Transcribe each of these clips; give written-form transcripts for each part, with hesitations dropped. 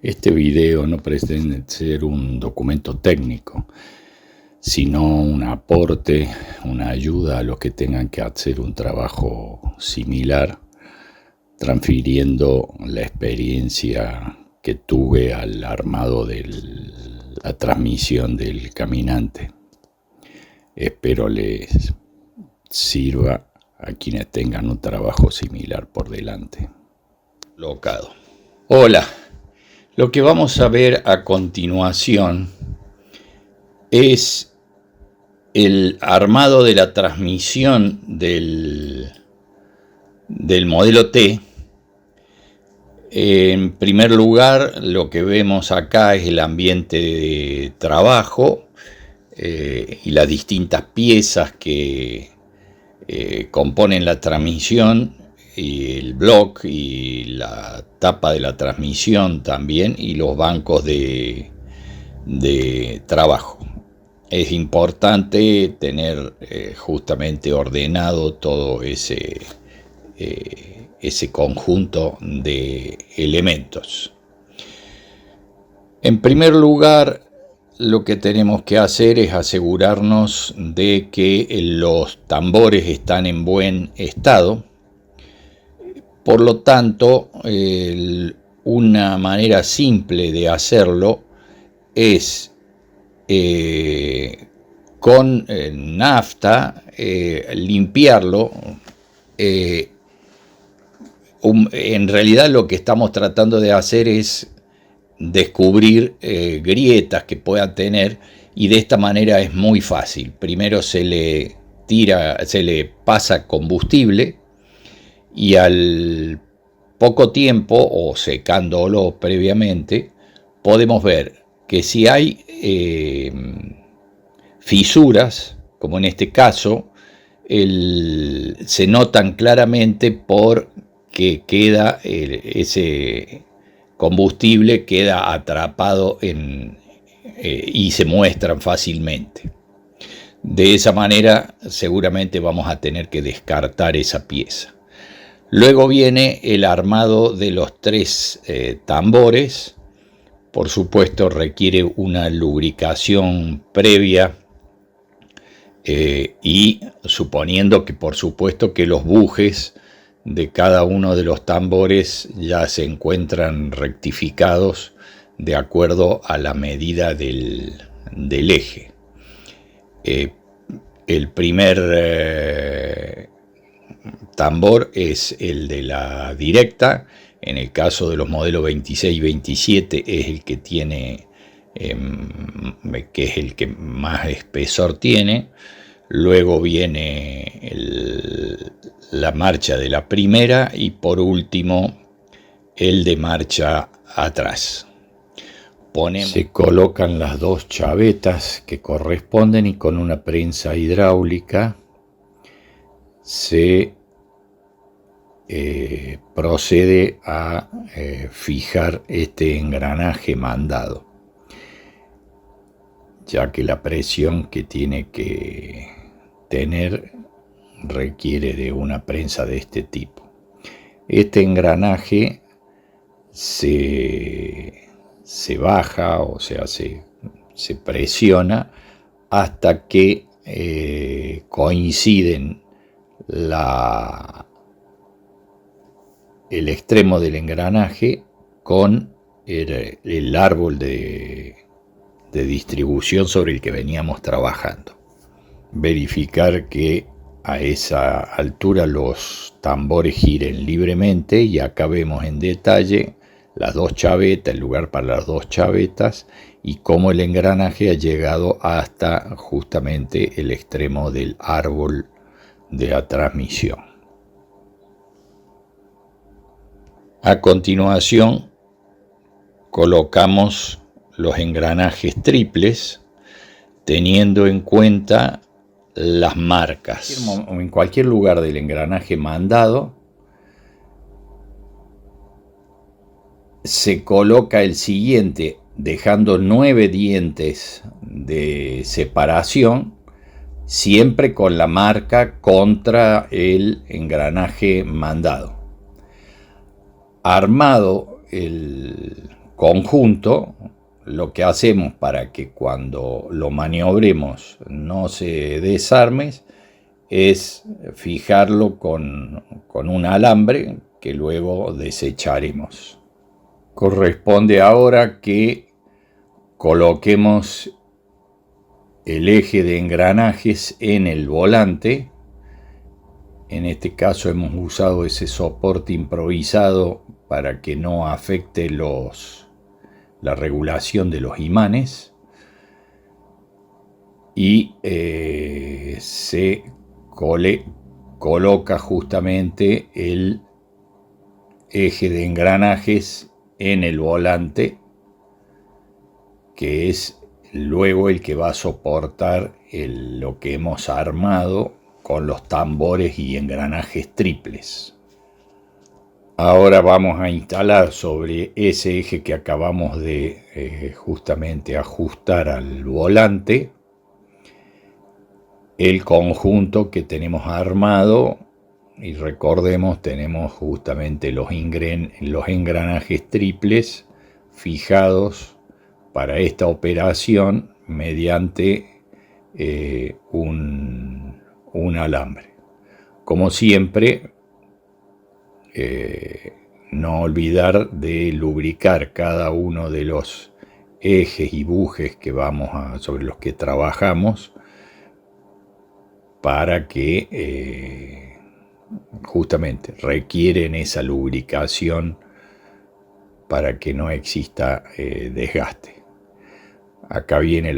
Este video no pretende ser un documento técnico, sino un aporte, una ayuda a los que tengan que hacer un trabajo similar, transfiriendo la experiencia que tuve al armado de la transmisión del caminante. Espero les sirva a quienes tengan un trabajo similar por delante. Locado. Hola. Lo que vamos a ver a continuación es el armado de la transmisión del modelo T. En primer lugar, lo que vemos acá es el ambiente de trabajo y las distintas piezas que componen la transmisión, y el block y la tapa de la transmisión también, y los bancos de trabajo. Es importante tener justamente ordenado todo ese conjunto de elementos. En primer lugar, lo que tenemos que hacer es asegurarnos de que los tambores están en buen estado. Por lo tanto, una manera simple de hacerlo es con nafta limpiarlo. En realidad lo que estamos tratando de hacer es descubrir grietas que pueda tener, y de esta manera es muy fácil. Primero se le pasa combustible, y al poco tiempo, o secándolo previamente, podemos ver que si hay fisuras, como en este caso, se notan claramente porque queda ese combustible queda atrapado y se muestran fácilmente. De esa manera seguramente vamos a tener que descartar esa pieza. Luego viene el armado de los tres tambores. Por supuesto requiere una lubricación previa, y suponiendo que por supuesto que los bujes de cada uno de los tambores ya se encuentran rectificados de acuerdo a la medida del eje. El primer tambor es el de la directa. En el caso de los modelos 26 y 27 es el que tiene, que es el que más espesor tiene. Luego viene la marcha de la primera, y por último el de marcha atrás. Se colocan las dos chavetas que corresponden, y con una prensa hidráulica se procede a fijar este engranaje mandado, ya que la presión que tiene que tener requiere de una prensa de este tipo. Este engranaje se baja, o sea, se presiona hasta que coinciden el extremo del engranaje con el árbol de distribución sobre el que veníamos trabajando. Verificar que a esa altura los tambores giren libremente, y acá vemos en detalle las dos chavetas, el lugar para las dos chavetas, y cómo el engranaje ha llegado hasta justamente el extremo del árbol de la transmisión. A continuación colocamos los engranajes triples, teniendo en cuenta las marcas. En cualquier lugar del engranaje mandado se coloca el siguiente, dejando 9 dientes de separación, siempre con la marca contra el engranaje mandado. Armado conjunto, lo que hacemos para que cuando lo maniobremos no se desarme es fijarlo con un alambre que luego desecharemos. Corresponde ahora que coloquemos el eje de engranajes en el volante. En este caso hemos usado ese soporte improvisado para que no afecte la regulación de los imanes, y se coloca justamente el eje de engranajes en el volante, que es luego el que va a soportar lo que hemos armado con los tambores y engranajes triples. Ahora vamos a instalar sobre ese eje que acabamos de justamente ajustar al volante el conjunto que tenemos armado, y recordemos, tenemos justamente los engranajes triples fijados para esta operación mediante un alambre. Como siempre, no olvidar de lubricar cada uno de los ejes y bujes sobre los que trabajamos, para que justamente requieren esa lubricación para que no exista desgaste. Acá viene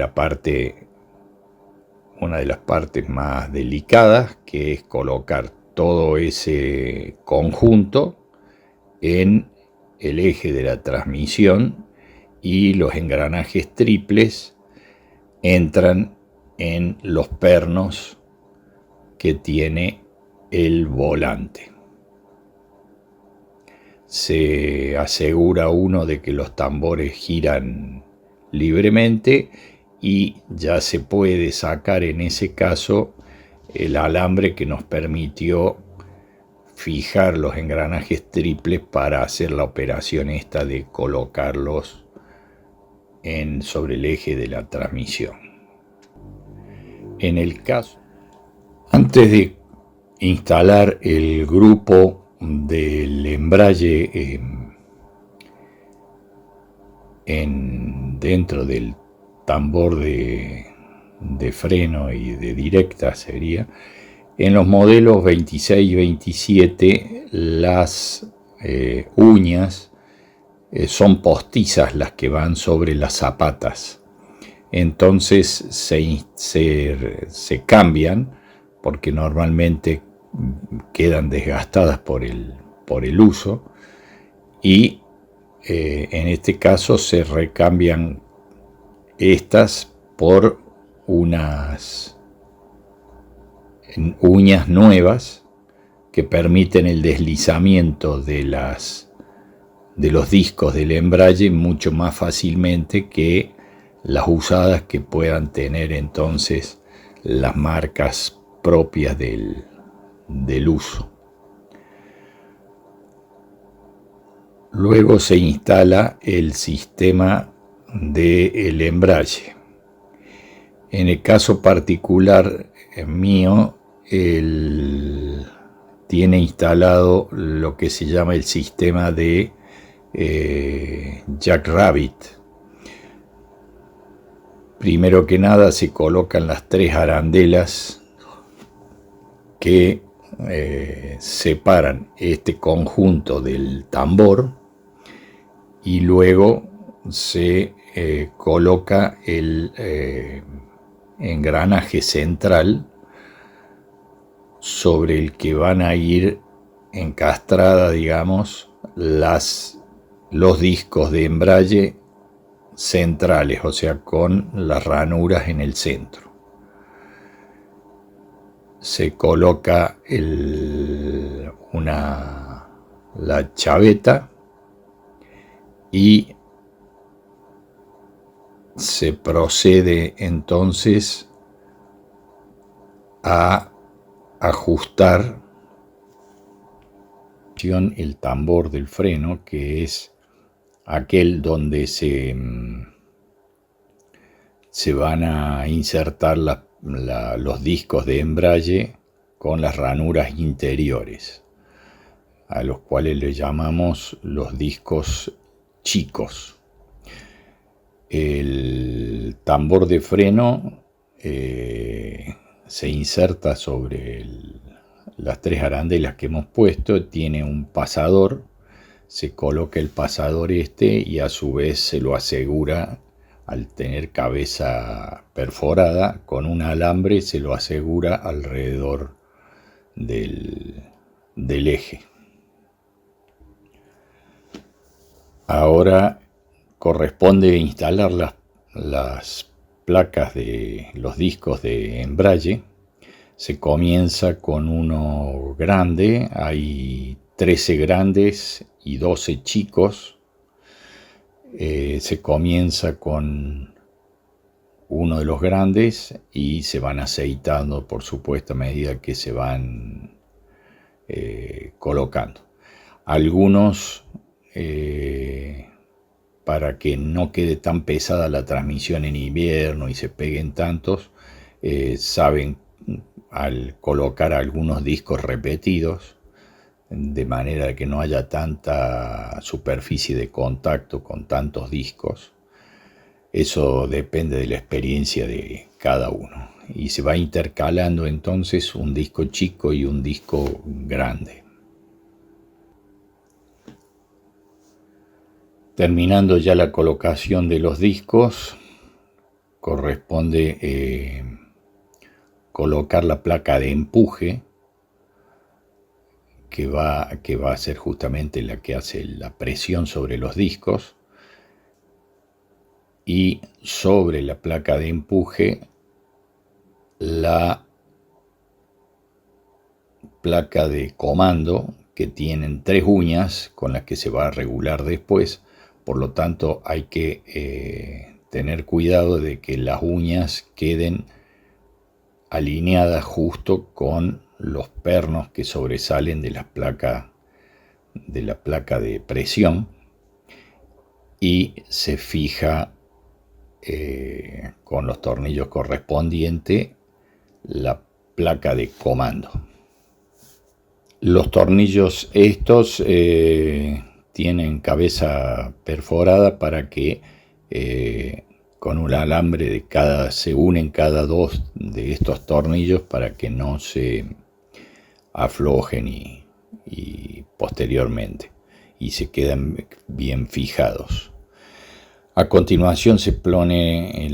una de las partes más delicadas, que es colocar todo ese conjunto en el eje de la transmisión, y los engranajes triples entran en los pernos que tiene el volante. Se asegura uno de que los tambores giran libremente, y ya se puede sacar en ese caso el alambre que nos permitió fijar los engranajes triples para hacer la operación esta de colocarlos sobre el eje de la transmisión. En el caso, antes de instalar el grupo del embrague dentro del tambor de freno y de directa, sería, en los modelos 26 y 27 las uñas son postizas, las que van sobre las zapatas. Entonces se cambian, porque normalmente quedan desgastadas por el uso, y en este caso se recambian estas por unas uñas nuevas que permiten el deslizamiento de los discos del embrague mucho más fácilmente que las usadas, que puedan tener entonces las marcas propias del uso. Luego se instala el sistema del embrague. En el caso particular mío, tiene instalado lo que se llama el sistema de Jackrabbit. Primero que nada se colocan las 3 arandelas que separan este conjunto del tambor, y luego se coloca el engranaje central sobre el que van a ir encastradas, digamos, los discos de embrague centrales, o sea, con las ranuras en el centro. Se coloca la chaveta, y se procede entonces a ajustar el tambor del freno, que es aquel donde se van a insertar los discos de embrague con las ranuras interiores, a los cuales le llamamos los discos chicos. El tambor de freno se inserta sobre las 3 arandelas que hemos puesto, tiene un pasador, se coloca el pasador y a su vez se lo asegura, al tener cabeza perforada, con un alambre se lo asegura alrededor del eje. Ahora corresponde instalar las placas de los discos de embrague. Se comienza con uno grande, hay 13 grandes y 12 chicos. Se comienza con uno de los grandes y se van aceitando, por supuesto, a medida que se van colocando. Algunos, para que no quede tan pesada la transmisión en invierno y se peguen tantos, saben, al colocar algunos discos repetidos, de manera que no haya tanta superficie de contacto con tantos discos. Eso depende de la experiencia de cada uno. Y se va intercalando entonces un disco chico y un disco grande. Terminando ya la colocación de los discos, corresponde colocar la placa de empuje, que va a ser justamente la que hace la presión sobre los discos, y sobre la placa de empuje la placa de comando, que tienen 3 uñas con las que se va a regular después. Por lo tanto, hay que tener cuidado de que las uñas queden alineadas justo con los pernos que sobresalen de la placa de presión, y se fija con los tornillos correspondientes la placa de comando. Los tornillos estos tienen cabeza perforada para que con un alambre se unen cada 2 de estos tornillos para que no se aflojen y posteriormente, y se quedan bien fijados. A continuación se pone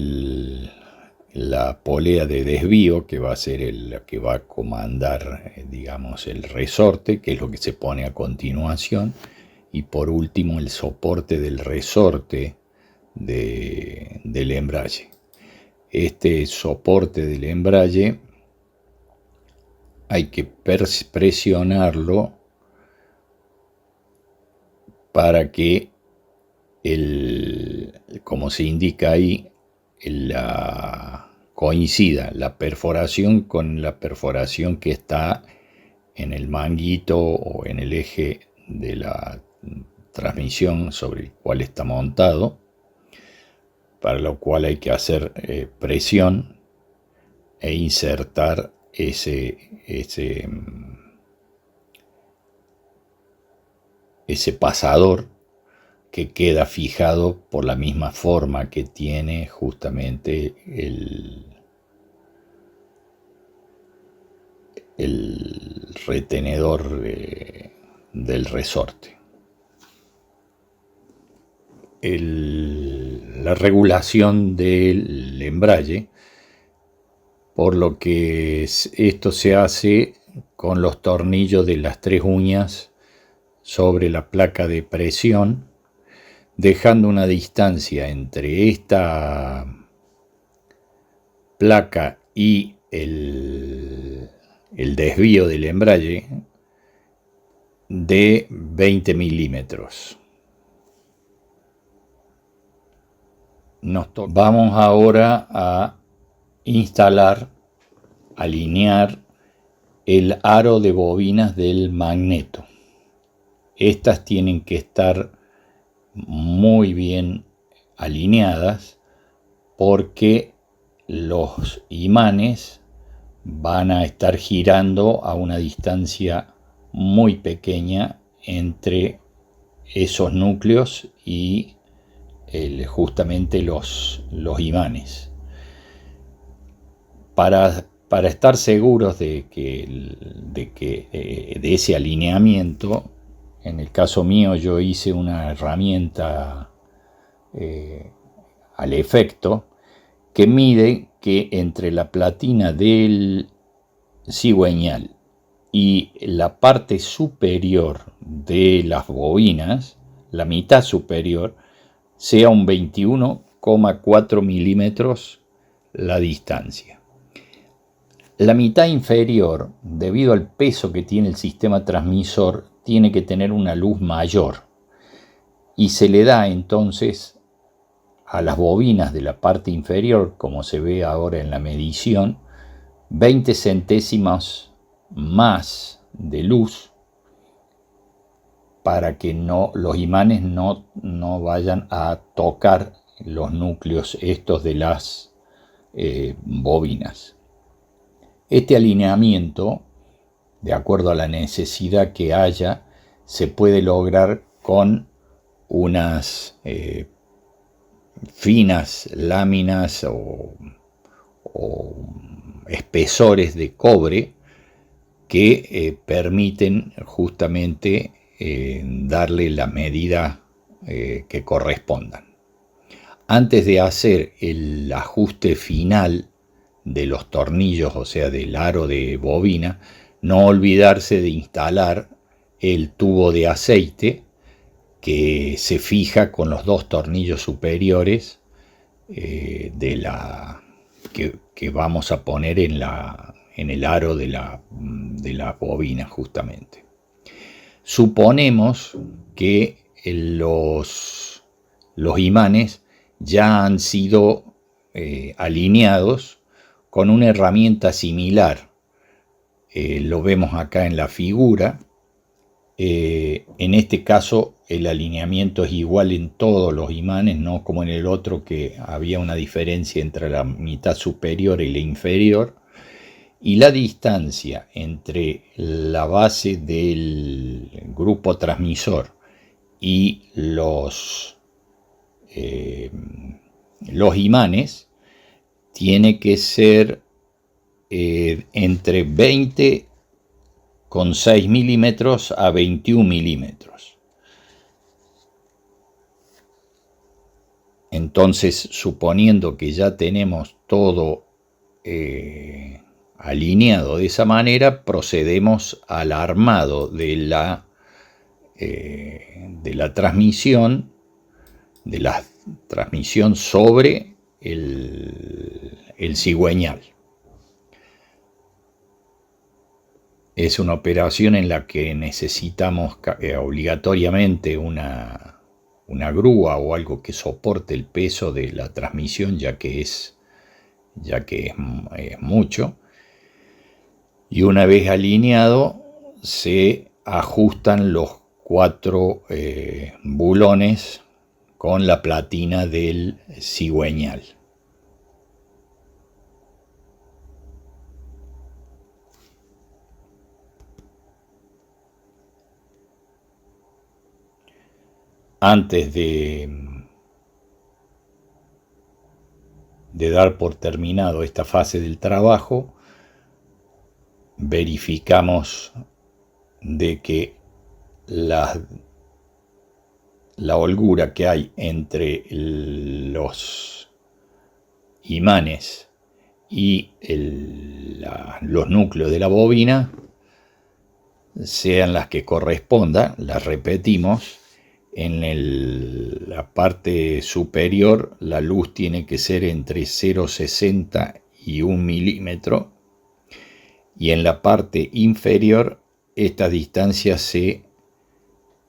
la polea de desvío, que va a ser la que va a comandar, digamos, el resorte, que es lo que se pone a continuación. Y por último, el soporte del resorte del embrague. Este soporte del embrague hay que presionarlo para que, como se indica ahí, coincida la perforación con la perforación que está en el manguito o en el eje de la transmisión sobre el cual está montado, para lo cual hay que hacer presión e insertar ese pasador, que queda fijado por la misma forma que tiene justamente el retenedor del resorte. La regulación del embrague, por lo que esto se hace con los tornillos de las 3 uñas sobre la placa de presión, dejando una distancia entre esta placa y el desvío del embrague de 20 milímetros. Vamos ahora a alinear el aro de bobinas del magneto. Estas tienen que estar muy bien alineadas, porque los imanes van a estar girando a una distancia muy pequeña entre esos núcleos y justamente los imanes. Para estar seguros de ese alineamiento, en el caso mío yo hice una herramienta al efecto que mide que entre la platina del cigüeñal y la parte superior de las bobinas, la mitad superior, sea un 21,4 milímetros la distancia. La mitad inferior, debido al peso que tiene el sistema transmisor, tiene que tener una luz mayor, y se le da entonces a las bobinas de la parte inferior, como se ve ahora en la medición, 20 centésimos más de luz para que los imanes no vayan a tocar los núcleos estos de las bobinas. Este alineamiento, de acuerdo a la necesidad que haya, se puede lograr con unas finas láminas o espesores de cobre que permiten justamente darle la medida que correspondan. Antes de hacer el ajuste final de los tornillos, o sea, del aro de bobina, no olvidarse de instalar el tubo de aceite que se fija con los dos tornillos superiores que vamos a poner en el aro de la bobina justamente. Suponemos que los imanes ya han sido alineados con una herramienta similar. Lo vemos acá en la figura. En este caso el alineamiento es igual en todos los imanes, no como en el otro que había una diferencia entre la mitad superior y la inferior, y la distancia entre la base del grupo transmisor y los imanes tiene que ser entre 20,6 milímetros a 21 milímetros. Entonces, suponiendo que ya tenemos todo alineado de esa manera, procedemos al armado de la transmisión, sobre el cigüeñal. Es una operación en la que necesitamos obligatoriamente una grúa o algo que soporte el peso de la transmisión, ya que es mucho. Y una vez alineado, se ajustan los 4 bulones con la platina del cigüeñal. Antes de dar por terminado esta fase del trabajo, verificamos de que la holgura que hay entre los imanes y los núcleos de la bobina sean las que correspondan. Las repetimos. En la parte superior la luz tiene que ser entre 0,60 y 1 milímetro, y en la parte inferior estas distancias se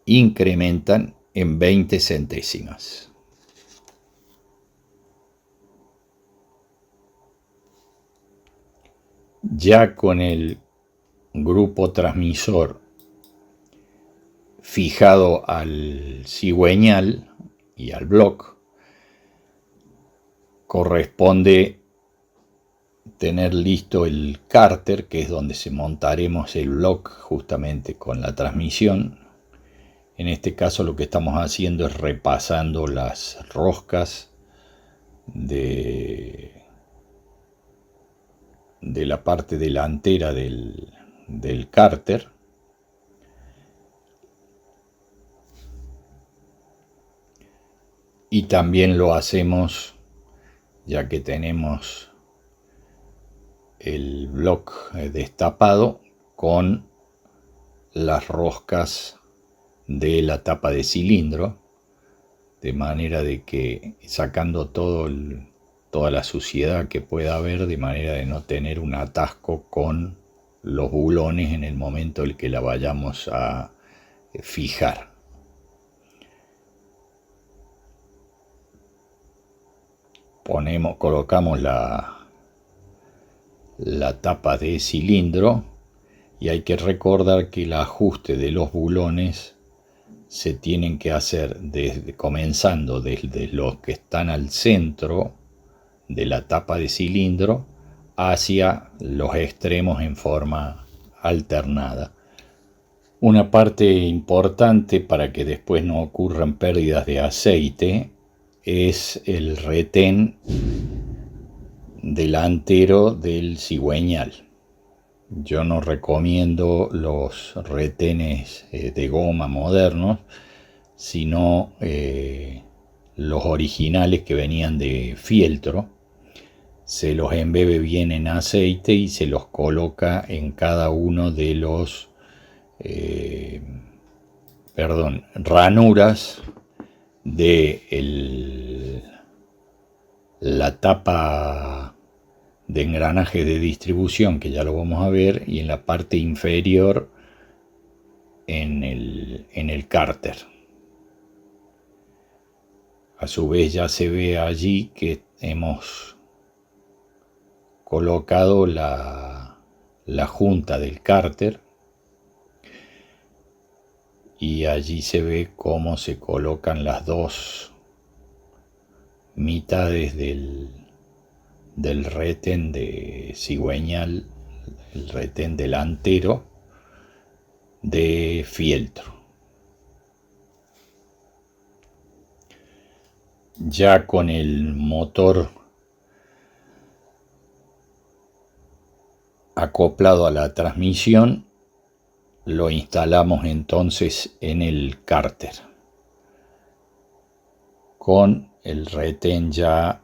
incrementan en 20 centésimas. Ya con el grupo transmisor fijado al cigüeñal y al block, corresponde tener listo el cárter, que es donde se montaremos el block justamente con la transmisión. En este caso lo que estamos haciendo es repasando las roscas de la parte delantera del cárter. Y también lo hacemos, ya que tenemos el block destapado, con las roscas de la tapa de cilindro, de manera de que sacando toda la suciedad que pueda haber, de manera de no tener un atasco con los bulones en el momento en que la vayamos a fijar. Colocamos la tapa de cilindro, y hay que recordar que el ajuste de los bulones se tienen que hacer comenzando desde los que están al centro de la tapa de cilindro hacia los extremos en forma alternada. Una parte importante para que después no ocurran pérdidas de aceite es el retén delantero del cigüeñal. Yo no recomiendo los retenes de goma modernos, sino los originales que venían de fieltro. Se los embebe bien en aceite y se los coloca en cada uno de los ranuras de la tapa de engranaje de distribución, que ya lo vamos a ver, y en la parte inferior en el cárter. A su vez ya se ve allí que hemos colocado la junta del cárter, y allí se ve cómo se colocan las dos mitades del retén de cigüeñal, el retén delantero de fieltro. Ya con el motor acoplado a la transmisión, lo instalamos entonces en el cárter, con el retén ya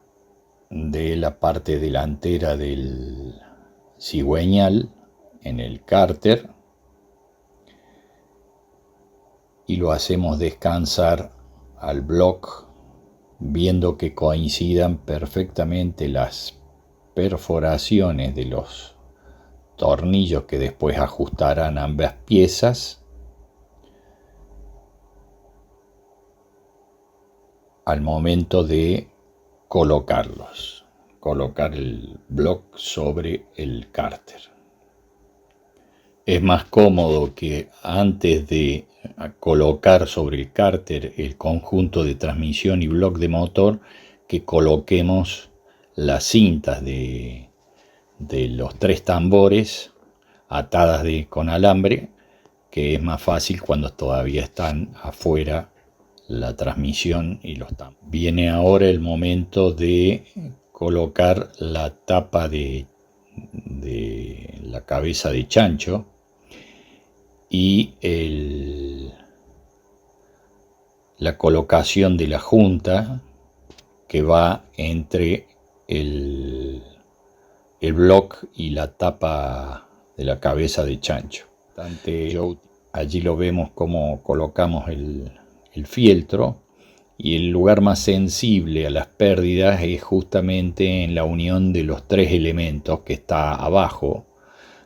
de la parte delantera del cigüeñal en el cárter, y lo hacemos descansar al block, viendo que coincidan perfectamente las perforaciones de los tornillos que después ajustarán ambas piezas al momento de colocar el block sobre el cárter. Es más cómodo que antes de colocar sobre el cárter el conjunto de transmisión y block de motor, que coloquemos las cintas de los tres tambores atadas con alambre, que es más fácil cuando todavía están afuera la transmisión y los tambores. Viene ahora el momento de colocar la tapa de la cabeza de chancho y la colocación de la junta que va entre el block y la tapa de la cabeza de chancho. Allí lo vemos cómo colocamos el fieltro, y el lugar más sensible a las pérdidas es justamente en la unión de los tres elementos, que está abajo,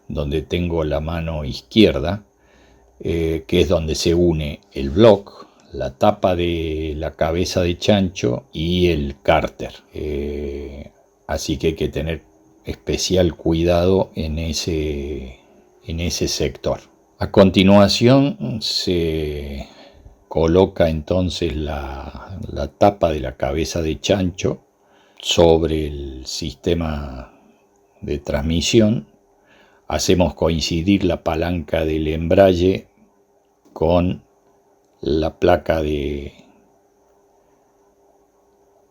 donde tengo la mano izquierda, que es donde se une el block, la tapa de la cabeza de chancho y el cárter. Así que hay que tener especial cuidado en ese sector. A continuación se coloca entonces la tapa de la cabeza de chancho sobre el sistema de transmisión. Hacemos coincidir la palanca del embrague con la placa de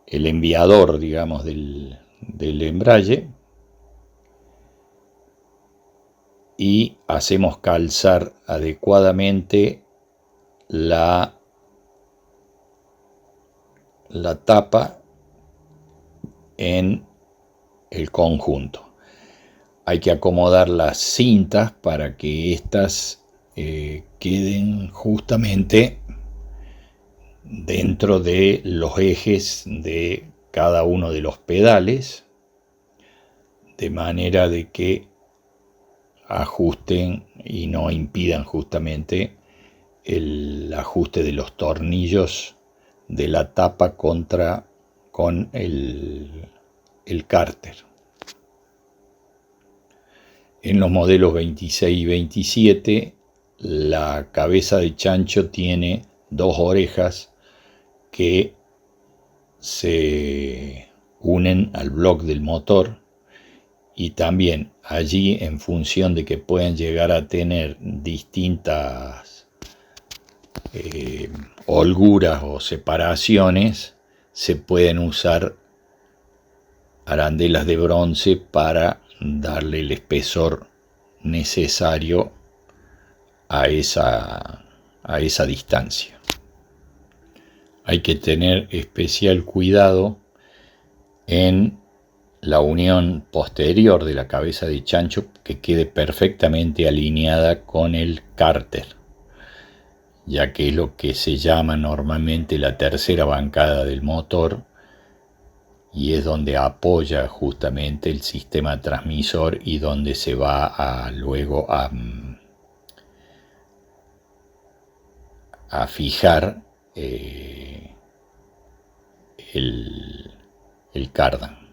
el enviador, digamos, del embrague, y hacemos calzar adecuadamente la tapa en el conjunto. Hay que acomodar las cintas para que éstas queden justamente dentro de los ejes de cada uno de los pedales, de manera de que ajusten y no impidan justamente el ajuste de los tornillos de la tapa con el cárter. En los modelos 26 y 27, la cabeza de chancho tiene dos orejas que se unen al bloque del motor, y también allí, en función de que pueden llegar a tener distintas holguras o separaciones, se pueden usar arandelas de bronce para darle el espesor necesario a esa distancia. Hay que tener especial cuidado en la unión posterior de la cabeza de chancho, que quede perfectamente alineada con el cárter, ya que es lo que se llama normalmente la tercera bancada del motor, y es donde apoya justamente el sistema transmisor y donde se va luego a fijar el cardan.